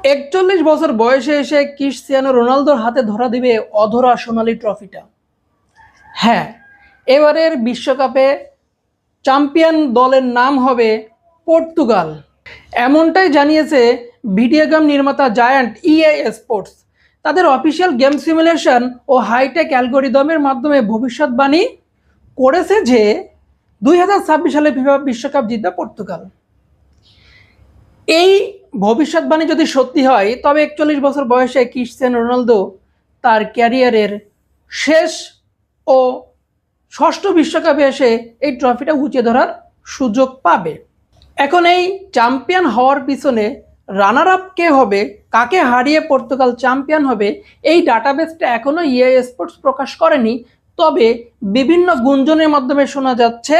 ৪১ বছর বয়সে এসে ক্রিস্টিয়ানো রোনালদোর হাতে ধরা দিবে অধরা সোনালী ট্রফিটা। হ্যাঁ, এবারের বিশ্বকাপে চ্যাম্পিয়ন দলের নাম হবে পর্তুগাল। এমনটাই জানিয়েছে ভিডিও গেম নির্মাতা জায়ান্ট ইএ স্পোর্টস। তাদের অফিসিয়াল গেম সিমুলেশন ও হাইটেক অ্যালগোরিদমের মাধ্যমে ভবিষ্যৎবাণী করেছে যে 2026 সালে ফিফা বিশ্বকাপ জিতবে পর্তুগাল। এই ভবিষ্যৎবাণী যদি সত্যি হয় তবে 41 বছর বয়সে ক্রিস্টিয়ানো রোনালদো তার ক্যারিয়ারের শেষ ও ষষ্ঠ বিশ্বকাপে এসে এই ট্রফিটা উঁচিয়ে ধরার সুযোগ পাবে। এখন এই চ্যাম্পিয়ন হওয়ার পিছনে রানার আপ কে হবে, কাকে হারিয়ে পর্তুগাল চ্যাম্পিয়ন হবে, এই ডাটাবেসটা এখনও ইএ স্পোর্টস প্রকাশ করেনি। তবে বিভিন্ন গুঞ্জনের মাধ্যমে শোনা যাচ্ছে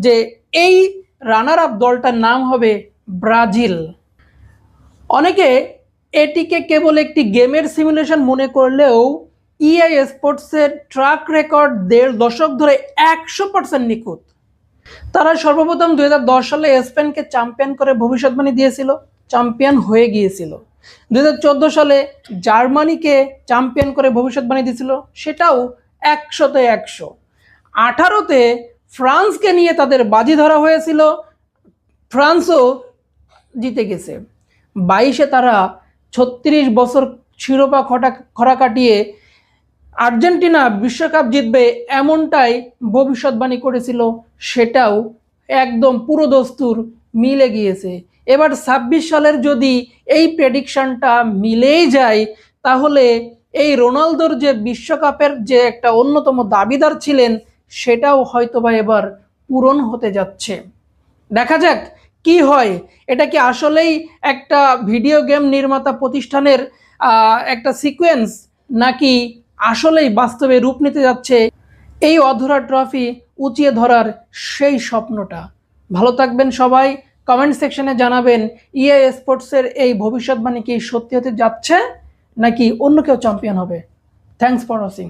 যে এই রানার আপ দলটার নাম হবে ব্রাজিল। অনেকে এটিকে কেবল একটি গেমের সিমুলেশন মনে করলেও ইএ স্পোর্টসের ট্র্যাক রেকর্ড 1.5 দশক ধরে 100% নিখুঁত। তারা সর্বপ্রথম 2010 সালে স্পেনকে চ্যাম্পিয়ন করে ভবিষ্যৎবাণী দিয়েছিল, চ্যাম্পিয়ন হয়ে গিয়েছিল। 2014 সালে জার্মানিকে চ্যাম্পিয়ন করে ভবিষ্যৎবাণী দিয়েছিল, সেটাও 100-তে 100। 18তে ফ্রান্সকে নিয়ে তাদের বাজি ধরা হয়েছিল, ফ্রান্সও জিতে গেছে। 22-এ তারা 36 বছর শিরোপা খরা কাটিয়ে আর্জেন্টিনা বিশ্বকাপ জিতবে এমনটাই ভবিষ্যৎবাণী করেছিল, সেটাও একদম পুরো দস্তুর মিলে গিয়েছে। এবার 26 সালের যদি এই প্রেডিকশনটা মিলেই যায় তাহলে এই রোনালদোর যে বিশ্বকাপের যে একটা অন্যতম দাবিদার ছিলেন সেটাও হয়তোবা এবার পূরণ হতে যাচ্ছে। দেখা যাক কি হয়। এটা কি আসলেই একটা ভিডিও গেম নির্মাতা প্রতিষ্ঠানের একটা সিকোয়েন্স, নাকি আসলেই বাস্তবে রূপ নিতে যাচ্ছে এই অধরা ট্রফি উঁচিয়ে ধরার সেই স্বপ্নটা। ভালো থাকবেন সবাই, কমেন্ট সেকশনে জানাবেন ইএ স্পোর্টসের এই ভবিষ্যৎবাণী কি সত্যি হতে যাচ্ছে নাকি অন্য কেউ চ্যাম্পিয়ন হবে। Thanks for watching.